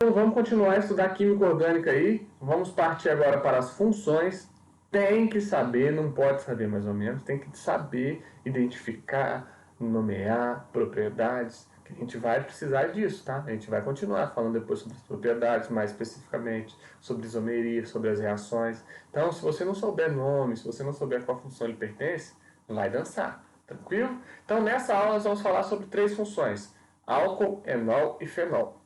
Tranquilo? Vamos continuar a estudar química orgânica aí. Vamos partir agora para as funções. Tem que saber, não pode saber mais ou menos, tem que saber identificar, nomear propriedades, que a gente vai precisar disso, tá? A gente vai continuar falando depois sobre as propriedades, mais especificamente sobre isomeria, sobre as reações. Então, se você não souber nome, se você não souber qual função ele pertence, vai dançar, tranquilo? Então, nessa aula nós vamos falar sobre 3 funções: álcool, enol e fenol.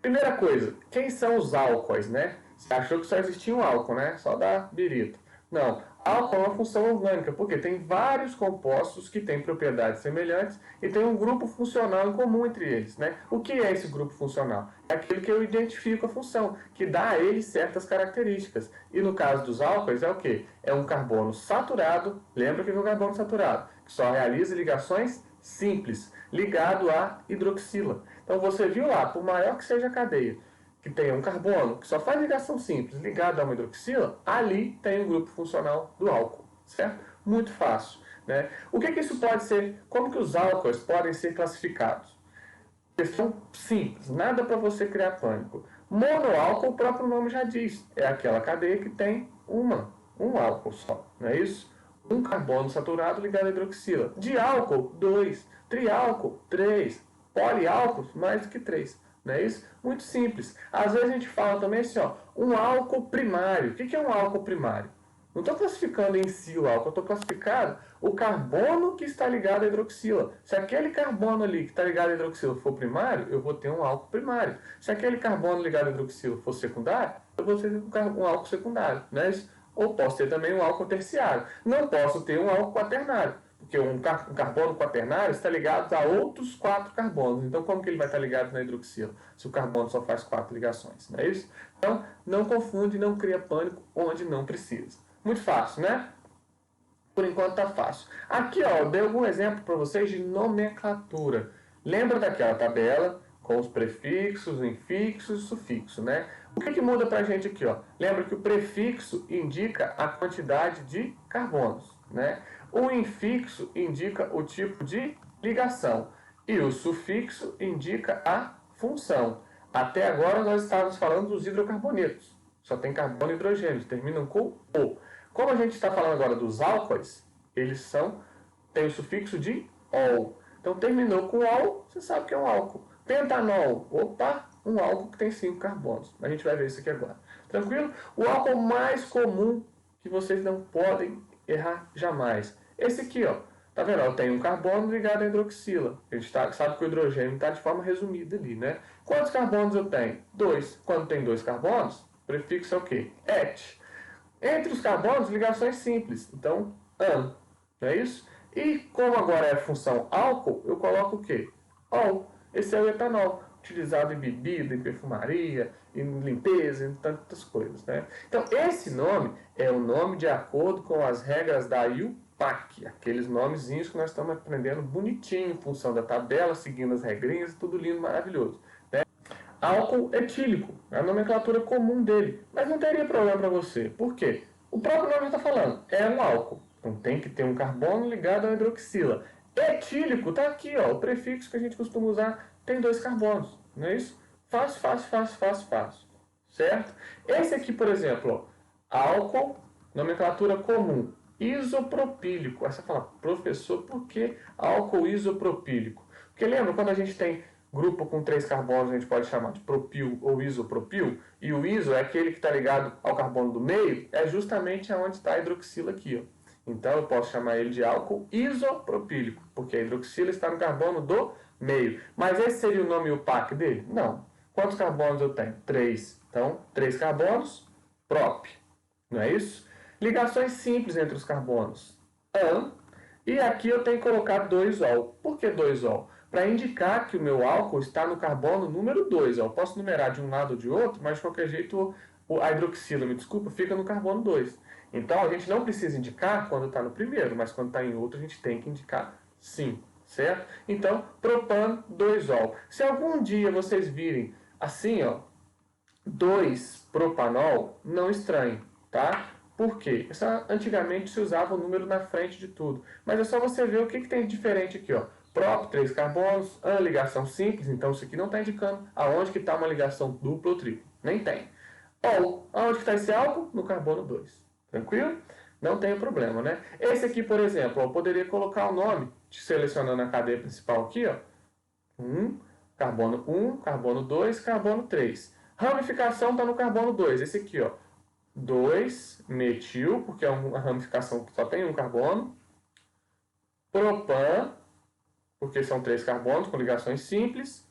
Primeira coisa, quem são os álcoois, né? Você achou que só existia um álcool, né? Só da birita. Não, álcool é uma função orgânica, porque tem vários compostos que têm propriedades semelhantes e tem um grupo funcional em comum entre eles, né? O que é esse grupo funcional? É aquilo que eu identifico a função, que dá a ele certas características. E no caso dos álcoois é o quê? É um carbono saturado, lembra que é um carbono saturado, que só realiza ligações simples, ligado à hidroxila. Então você viu lá, por maior que seja a cadeia, que tenha um carbono que só faz ligação simples ligado a uma hidroxila, ali tem um grupo funcional do álcool, certo? Muito fácil, né? O que isso pode ser? Como que os álcoois podem ser classificados? Questão simples, nada para você criar pânico. Monoálcool, o próprio nome já diz, é aquela cadeia que tem um álcool só, não é isso? Um carbono saturado ligado à hidroxila. Diálcool, 2. Triálcool, 3. Poliálcool, mais do que 3. Não é isso? Muito simples. Às vezes a gente fala também assim, ó, um álcool primário. O que é um álcool primário? Não estou classificando em si o álcool, eu estou classificando o carbono que está ligado à hidroxila. Se aquele carbono ali que está ligado à hidroxila for primário, eu vou ter um álcool primário. Se aquele carbono ligado à hidroxila for secundário, eu vou ter um álcool secundário. Não é isso? Ou posso ter também um álcool terciário. Não posso ter um álcool quaternário, porque um carbono quaternário está ligado a outros 4 carbonos. Então, como que ele vai estar ligado na hidroxila, se o carbono só faz 4 ligações? Não é isso? Então, não confunde, não cria pânico onde não precisa. Muito fácil, né? Por enquanto está fácil. Aqui, ó, eu dei algum exemplo para vocês de nomenclatura. Lembra daquela tabela com os prefixos, infixos e sufixos, né? O que muda para a gente aqui, ó? Lembra que o prefixo indica a quantidade de carbonos, né? O infixo indica o tipo de ligação e o sufixo indica a função. Até agora nós estávamos falando dos hidrocarbonetos. Só tem carbono e hidrogênio, terminam com O. Como a gente está falando agora dos álcoois, eles têm o sufixo de ol. Então terminou com ol, você sabe que é um álcool. Pentanol, opa, um álcool que tem 5 carbonos. A gente vai ver isso aqui agora. Tranquilo? O álcool mais comum que vocês não podem errar jamais. Esse aqui, ó. Tá vendo? Eu tenho um carbono ligado à hidroxila. A gente sabe que o hidrogênio está de forma resumida ali, né? Quantos carbonos eu tenho? 2. Quando tem 2 carbonos, o prefixo é o quê? Et. Entre os carbonos, ligações simples. Então, an. Não é isso? E como agora é a função álcool, eu coloco o quê? Ol. Esse é o etanol, utilizado em bebida, em perfumaria, em limpeza, em tantas coisas, né? Então, esse nome é o nome de acordo com as regras da IUPAC, aqueles nomezinhos que nós estamos aprendendo bonitinho, em função da tabela, seguindo as regrinhas, tudo lindo, maravilhoso. Álcool etílico, é a nomenclatura comum dele, mas não teria problema para você. Por quê? O próprio nome está falando, é um álcool. Então tem que ter um carbono ligado à hidroxila. Etílico, está aqui, ó, o prefixo que a gente costuma usar tem 2 carbonos, não é isso? Fácil, fácil, fácil, fácil, fácil. Certo? Esse aqui, por exemplo, ó, álcool, nomenclatura comum, isopropílico. Aí você fala, professor, por que álcool isopropílico? Porque lembra quando a gente tem grupo com 3 carbonos, a gente pode chamar de propil ou isopropil, e o iso é aquele que está ligado ao carbono do meio, é justamente onde está a hidroxila aqui, ó. Então eu posso chamar ele de álcool isopropílico, porque a hidroxila está no carbono do meio. Mas esse seria o nome UPAC dele? Não. Quantos carbonos eu tenho? 3. Então, 3 carbonos, prop. Não é isso? Ligações simples entre os carbonos. An. E aqui eu tenho que colocar 2-ol. Por que 2-ol? Para indicar que o meu álcool está no carbono número 2. Eu posso numerar de um lado ou de outro, mas de qualquer jeito a hidroxila, me desculpa, fica no carbono 2. Então a gente não precisa indicar quando está no primeiro, mas quando está em outro a gente tem que indicar sim, certo? Então, propano 2-ol. Se algum dia vocês virem assim, ó, 2-propanol, não estranhe, tá? Por quê? Antigamente se usava o número na frente de tudo. Mas é só você ver o que tem de diferente aqui. Ó. Prop, 3 carbonos, a ligação simples. Então isso aqui não está indicando aonde que está uma ligação dupla ou tripla. Nem tem. Ou, aonde que está esse álcool? No carbono 2. Tranquilo? Não tem problema, né? Esse aqui, por exemplo, eu poderia colocar o nome, selecionando a cadeia principal aqui, ó. Carbono 1, carbono 2, carbono 3. Ramificação está no carbono 2. Esse aqui, ó. 2-metil, porque é uma ramificação que só tem um carbono. Propan, porque são 3 carbonos com ligações simples.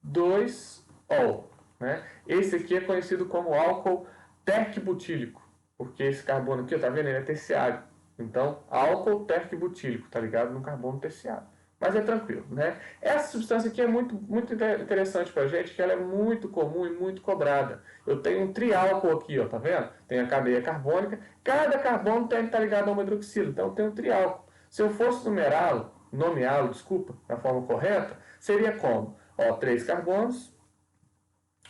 2-ol. Né? Esse aqui é conhecido como álcool terquibutílico, porque esse carbono aqui, tá vendo? Ele é terciário. Então, álcool terquibutílico, tá ligado? No carbono terciário. Mas é tranquilo, né? Essa substância aqui é muito interessante pra gente, que ela é muito comum e muito cobrada. Eu tenho um triálcool aqui, ó, tá vendo? Tem a cadeia carbônica. Cada carbono tem que estar ligado a uma hidroxila. Então, eu tenho um triálcool. Se eu fosse nomeá-lo, da forma correta, seria como? Ó, 3 carbonos,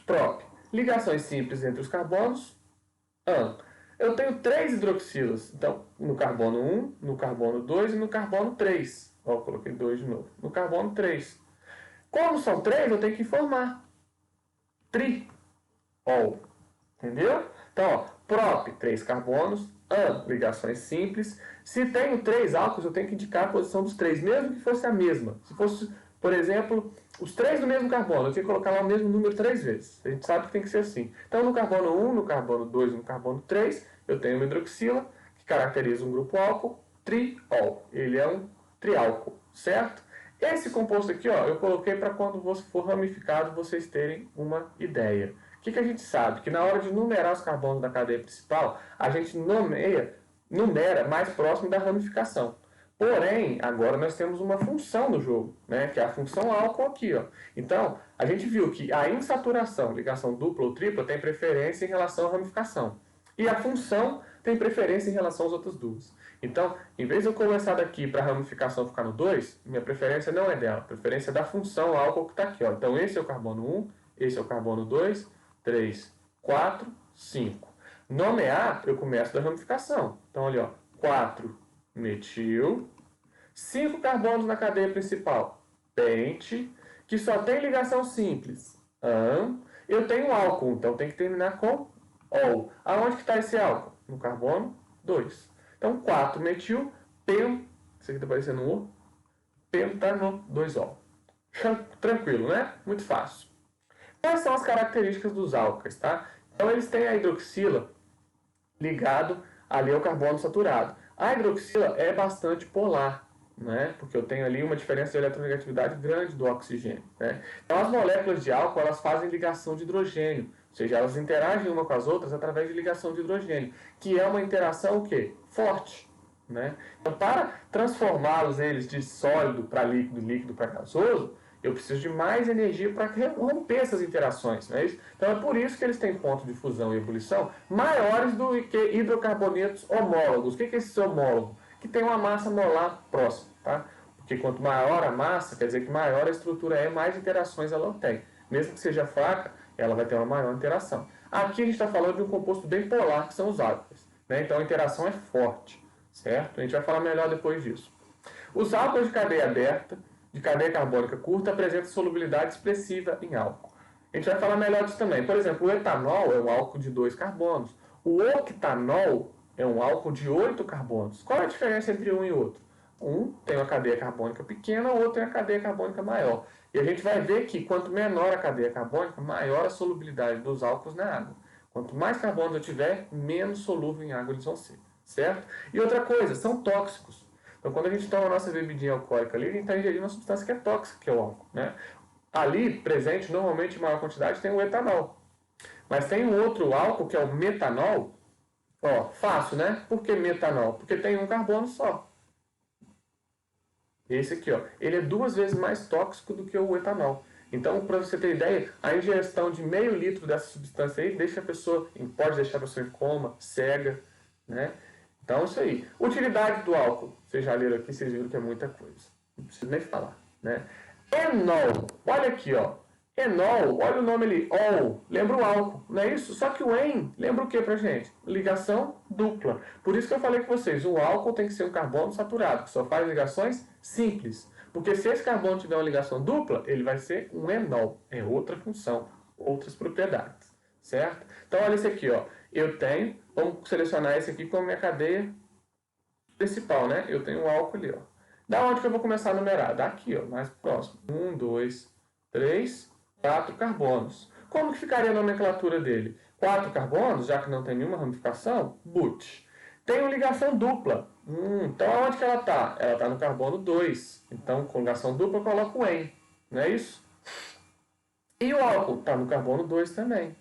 prop. Ligações simples entre os carbonos, an. Eu tenho 3 hidroxilas, então, no carbono 1, no carbono 2 e no carbono 3. Ó, coloquei 2 de novo. No carbono 3. Como são 3, eu tenho que formar tri-ol. Entendeu? Então, ó, prop, 3 carbonos, an, ligações simples. Se tenho 3 álcools, eu tenho que indicar a posição dos 3, mesmo que fosse a mesma. Se fosse, por exemplo, os 3 do mesmo carbono, eu tenho que colocar lá o mesmo número 3 vezes. A gente sabe que tem que ser assim. Então, no carbono 1, no carbono 2 e no carbono 3, eu tenho uma hidroxila, que caracteriza um grupo álcool, tri-ol. Ele é um triálcool, certo? Esse composto aqui, ó, eu coloquei para quando for ramificado, vocês terem uma ideia. O que a gente sabe? Que na hora de numerar os carbonos da cadeia principal, a gente numera mais próximo da ramificação. Porém, agora nós temos uma função no jogo, né, que é a função álcool aqui. Ó. Então, a gente viu que a insaturação, ligação dupla ou tripla, tem preferência em relação à ramificação. E a função tem preferência em relação às outras duas. Então, em vez de eu começar daqui para a ramificação ficar no 2, minha preferência não é dela, a preferência é da função álcool que está aqui. Ó. Então, esse é o carbono 1, esse é o carbono 2, 3, 4, 5. Nomear, eu começo da ramificação. Então, olha, ó, 4 metil, 5 carbonos na cadeia principal, pente, que só tem ligação simples, an. Eu tenho álcool, então tem que terminar com ol. Aonde que está esse álcool? No carbono 2. Então, 4 metil, pen, isso aqui está parecendo um O, penta no 2ol. Tranquilo, né? Muito fácil. Quais são as características dos álcoois, tá? Então, eles têm a hidroxila ligado ali ao carbono saturado. A hidroxila é bastante polar, né? Porque eu tenho ali uma diferença de eletronegatividade grande do oxigênio, né? Então, as moléculas de álcool, elas fazem ligação de hidrogênio, ou seja, elas interagem uma com as outras através de ligação de hidrogênio, que é uma interação o quê? Forte, né? Então, para transformá-los eles de sólido para líquido, líquido para gasoso, eu preciso de mais energia para romper essas interações. Não é isso? Então é por isso que eles têm pontos de fusão e ebulição maiores do que hidrocarbonetos homólogos. O que é esse homólogo? Que tem uma massa molar próxima. Tá? Porque quanto maior a massa, quer dizer que maior a estrutura é, mais interações ela tem. Mesmo que seja fraca, ela vai ter uma maior interação. Aqui a gente está falando de um composto bem polar, que são os álcoois. Né? Então a interação é forte. Certo? A gente vai falar melhor depois disso. Os álcoois de cadeia aberta, de cadeia carbônica curta, apresenta solubilidade expressiva em álcool. A gente vai falar melhor disso também. Por exemplo, o etanol é um álcool de 2 carbonos. O octanol é um álcool de 8 carbonos. Qual é a diferença entre um e outro? Um tem uma cadeia carbônica pequena, o outro tem uma cadeia carbônica maior. E a gente vai ver que quanto menor a cadeia carbônica, maior a solubilidade dos álcools na água. Quanto mais carbonos eu tiver, menos solúvel em água eles vão ser. Certo? E outra coisa, são tóxicos. Então, quando a gente toma a nossa bebidinha alcoólica ali, a gente está ingerindo uma substância que é tóxica, que é o álcool. Né? Ali, presente, normalmente, em maior quantidade, tem o etanol. Mas tem um outro álcool, que é o metanol. Ó, fácil, né? Por que metanol? Porque tem um carbono só. Esse aqui, ó. Ele é 2 vezes mais tóxico do que o etanol. Então, para você ter ideia, a ingestão de meio litro dessa substância aí pode deixar a pessoa em coma, cega, né? Então, isso aí. Utilidade do álcool. Vocês já leram aqui, vocês viram que é muita coisa. Não preciso nem falar, né? Enol. Olha aqui, ó. Enol, olha o nome ali, ol, lembra o álcool, não é isso? Só que o en lembra o que pra gente? Ligação dupla. Por isso que eu falei com vocês, o álcool tem que ser um carbono saturado, que só faz ligações simples. Porque se esse carbono tiver uma ligação dupla, ele vai ser um enol, é outra função, outras propriedades, certo? Então olha esse aqui, ó. Eu tenho, vamos selecionar esse aqui como minha cadeia principal, né? Eu tenho o álcool ali, ó. Da onde que eu vou começar a numerar? Daqui, ó, mais próximo. 1, 2, 3, 4 carbonos. Como que ficaria a nomenclatura dele? 4 carbonos, já que não tem nenhuma ramificação, but. Tem ligação dupla. Então aonde que ela está? Ela está no carbono 2. Então, com ligação dupla, eu coloco o en. Não é isso? E o álcool está no carbono 2 também.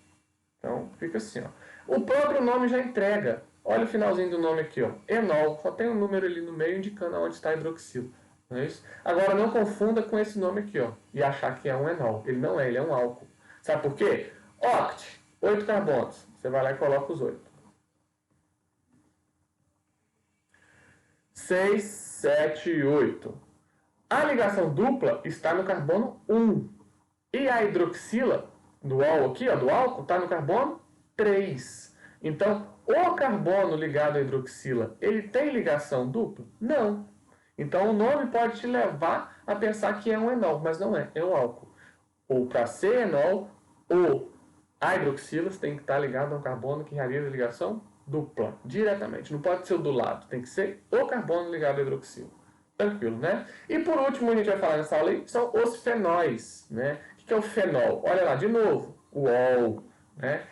Então, fica assim, ó. O próprio nome já entrega. Olha o finalzinho do nome aqui, ó. Enol. Só tem um número ali no meio indicando onde está hidroxilo. Não é isso? Agora, não confunda com esse nome aqui, ó. E achar que é um enol. Ele não é, ele é um álcool. Sabe por quê? Oct, 8 carbonos. Você vai lá e coloca os 8. 6, 7 e 8. A ligação dupla está no carbono 1. E a hidroxila do ol aqui, ó, do álcool, está no carbono 3. Então, o carbono ligado à hidroxila, ele tem ligação dupla? Não. Então, o nome pode te levar a pensar que é um enol, mas não é, é o álcool. Ou para ser enol, ou a hidroxila tem que estar ligado a um carbono que realiza ligação dupla, diretamente. Não pode ser o do lado, tem que ser o carbono ligado à hidroxila. Tranquilo, né? E por último, a gente vai falar nessa aula aí, são os fenóis, né? O que é o fenol? Olha lá, de novo, o ol, né?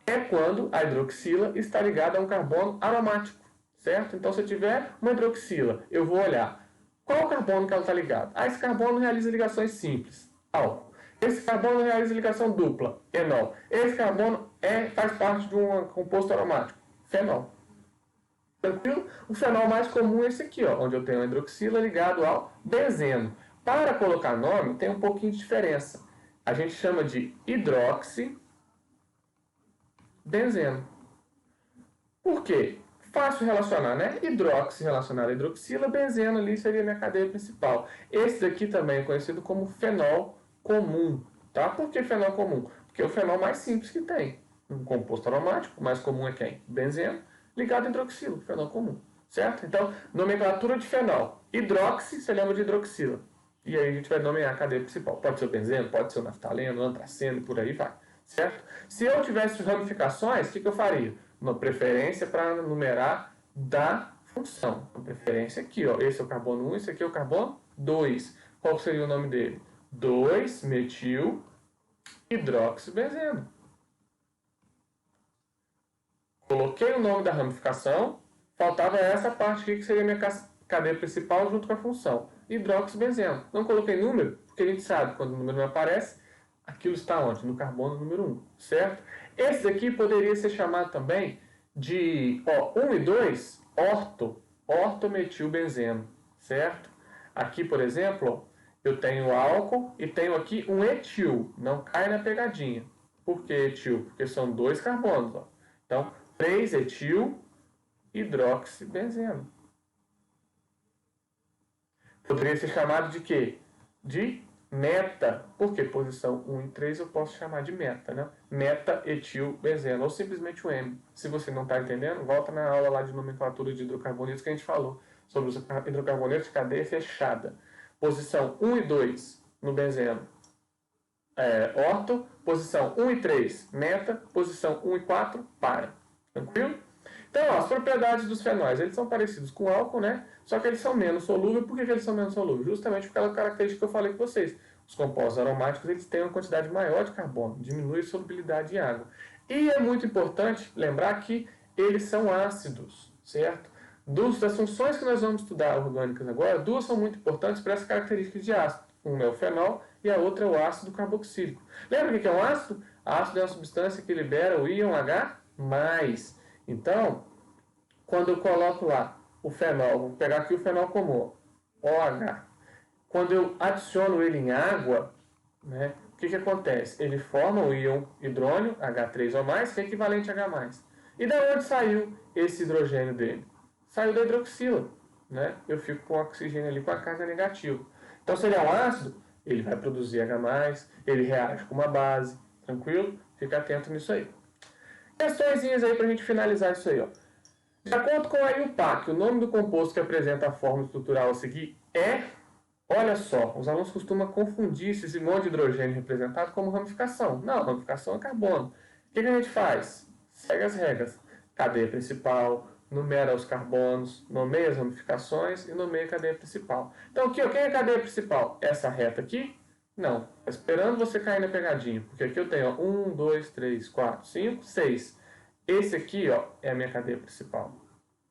É quando a hidroxila está ligada a um carbono aromático, certo? Então, se eu tiver uma hidroxila, eu vou olhar qual o carbono que ela está ligada. Ah, esse carbono realiza ligações simples, álcool. Esse carbono realiza ligação dupla, enol. Esse carbono faz parte de um composto aromático, fenol. Tranquilo? O fenol mais comum é esse aqui, ó, onde eu tenho a hidroxila ligado ao benzeno. Para colocar nome, tem um pouquinho de diferença. A gente chama de hidroxibenzeno. Por quê? Fácil relacionar, né? Hidroxi relacionado a hidroxila, benzeno ali seria a minha cadeia principal. Esse daqui também é conhecido como fenol comum, tá? Por que fenol comum? Porque é o fenol mais simples que tem. Um composto aromático, o mais comum é quem? Benzeno, ligado a hidroxila, fenol comum, certo? Então, nomenclatura de fenol. Hidroxi, você lembra de hidroxila. E aí a gente vai nomear a cadeia principal. Pode ser o benzeno, pode ser o naftaleno, o antraceno, por aí vai, certo? Se eu tivesse ramificações, o que eu faria? Uma preferência para numerar da função. Uma preferência aqui, ó. Esse é o carbono 1, esse aqui é o carbono 2. Qual seria o nome dele? 2-metil hidroxibenzeno. Coloquei o nome da ramificação, faltava essa parte aqui que seria a minha cadeia principal junto com a função. Hidroxibenzeno. Não coloquei número, porque a gente sabe quando o número não aparece, aquilo está onde? No carbono número 1, certo? Esse daqui poderia ser chamado também de 1 e 2, ortometilbenzeno, certo? Aqui, por exemplo, eu tenho álcool e tenho aqui um etil, não cai na pegadinha. Por que etil? Porque são 2 carbonos. Ó. Então, 3-etil hidroxibenzeno. Poderia ser chamado de quê? De meta. Por quê? Posição 1 e 3 eu posso chamar de meta, né? Meta-etilbenzeno, ou simplesmente o M. Se você não está entendendo, volta na aula lá de nomenclatura de hidrocarbonetos que a gente falou sobre os hidrocarbonetos de cadeia fechada. Posição 1 e 2 no benzeno, orto. Posição 1 e 3, meta. Posição 1 e 4, para. Tranquilo? Então, ó, as propriedades dos fenóis, eles são parecidos com o álcool, né? Só que eles são menos solúveis. Por que eles são menos solúveis? Justamente por aquela característica que eu falei com vocês. Os compostos aromáticos, eles têm uma quantidade maior de carbono, diminui a solubilidade em água. E é muito importante lembrar que eles são ácidos, certo? Das funções que nós vamos estudar orgânicas agora, 2 são muito importantes para essa característica de ácido. Uma é o fenol e a outra é o ácido carboxílico. Lembra o que é um ácido? Ácido é uma substância que libera o íon H+. Então, quando eu coloco lá o fenol, vou pegar aqui o fenol comum, OH. Quando eu adiciono ele em água, né, o que acontece? Ele forma o íon hidrônio, H3O+, que é equivalente a H+. E da onde saiu esse hidrogênio dele? Saiu da hidroxila. Né? Eu fico com o oxigênio ali com a carga negativa. Então seria um ácido? Ele vai produzir H+, ele reage com uma base, tranquilo? Fica atento nisso aí. Questõezinhas aí para a gente finalizar isso aí, ó. De acordo com a IUPAC, o nome do composto que apresenta a fórmula estrutural a seguir é... Olha só, os alunos costumam confundir esse monte de hidrogênio representado como ramificação. Não, ramificação é carbono. O que a gente faz? Segue as regras. Cadeia principal, numera os carbonos, nomeia as ramificações e nomeia a cadeia principal. Então aqui, ó, quem é a cadeia principal? Essa reta aqui? Não. Tá esperando você cair na pegadinha. Porque aqui eu tenho 1, 2, 3, 4, 5, 6. Esse aqui, ó, é a minha cadeia principal.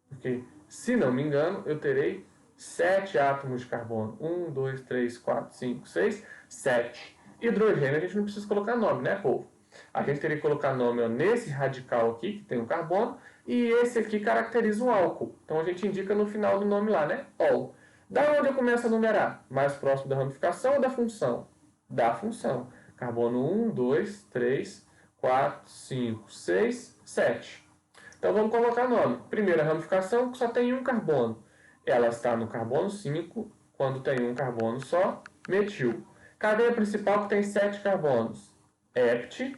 Porque, se não me engano, eu terei 7 átomos de carbono. 1, 2, 3, 4, 5, 6, 7. Hidrogênio a gente não precisa colocar nome, né, povo? A gente teria que colocar nome, ó, nesse radical aqui, que tem um carbono, e esse aqui caracteriza um álcool. Então a gente indica no final do nome lá, né? Ol. Da onde eu começo a numerar? Mais próximo da ramificação ou da função? Da função. Carbono 1, 2, 3, 4, 5, 6, 7. Então vamos colocar nome. Primeira ramificação, que só tem um carbono. Ela está no carbono 5, quando tem um carbono só, metil. Cadeia principal que tem 7 carbonos, hept.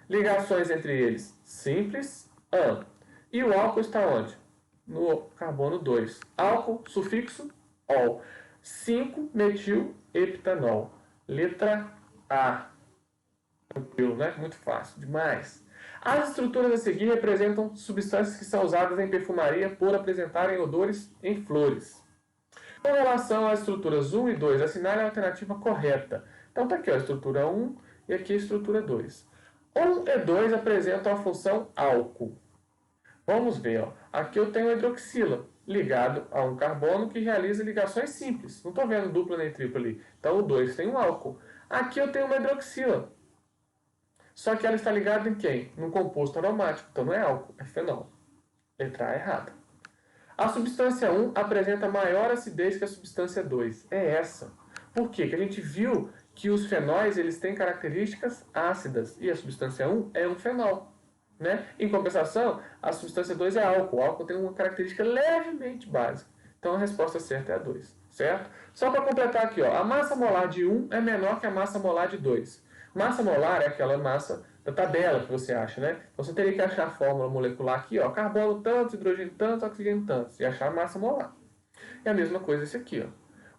Ligações entre eles, simples, an. E o álcool está onde? No carbono 2. Álcool, sufixo, ol. 5 metil heptanol. Letra A. Tranquilo, né? Muito fácil, demais. As estruturas a seguir representam substâncias que são usadas em perfumaria por apresentarem odores em flores. Com relação às estruturas 1 e 2, assinale a alternativa correta. Então está aqui ó, a estrutura 1 e aqui a estrutura 2. 1 e 2 apresentam a função álcool. Vamos ver, ó. Aqui eu tenho a hidroxila, ligado a um carbono que realiza ligações simples. Não estou vendo dupla nem tripla ali. Então o 2 tem um álcool. Aqui eu tenho uma hidroxila. Só que ela está ligada em quem? Num composto aromático. Então não é álcool, é fenol. Letra A errada. A substância 1 apresenta maior acidez que a substância 2. É essa. Por quê? Porque a gente viu que os fenóis eles têm características ácidas. E a substância 1 é um fenol. Né? Em compensação, a substância 2 é álcool. O álcool tem uma característica levemente básica. Então a resposta certa é a 2. Certo? Só para completar aqui, ó, a massa molar de 1 é menor que a massa molar de 2. Massa molar é aquela massa da tabela que você acha, né? Então você teria que achar a fórmula molecular aqui, ó, carbono tantos, hidrogênio tantos, oxigênio tantos, e achar a massa molar. E a mesma coisa esse aqui, ó.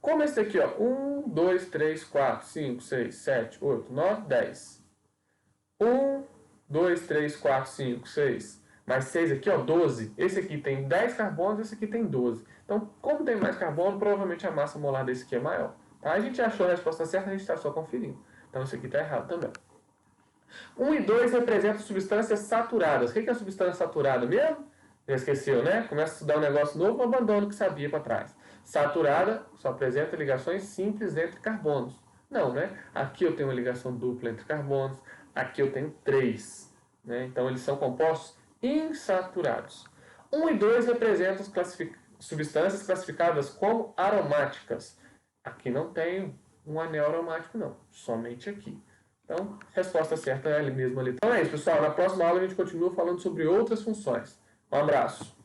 Como esse aqui, ó, 1, 2, 3, 4, 5, 6, 7, 8, 9, 10. 1, 2, 3, 4, 5, 6, mais 6 aqui, ó, 12. Esse aqui tem 10 carbonos, esse aqui tem 12. Então, como tem mais carbono, provavelmente a massa molar desse aqui é maior. Tá? A gente achou a resposta certa, a gente está só conferindo. Então, isso aqui está errado também. 1 e 2 representam substâncias saturadas. O que é substância saturada mesmo? Já esqueceu, né? Começa a estudar um negócio novo, abandona o que sabia para trás. Saturada só apresenta ligações simples entre carbonos. Não, né? Aqui eu tenho uma ligação dupla entre carbonos. Aqui eu tenho 3. Né? Então, eles são compostos insaturados. 1 e 2 representam substâncias classificadas como aromáticas. Aqui não tem um anel aromático, não. Somente aqui. Então, resposta certa é ali mesmo ali. Então é isso, pessoal. Na próxima aula a gente continua falando sobre outras funções. Um abraço.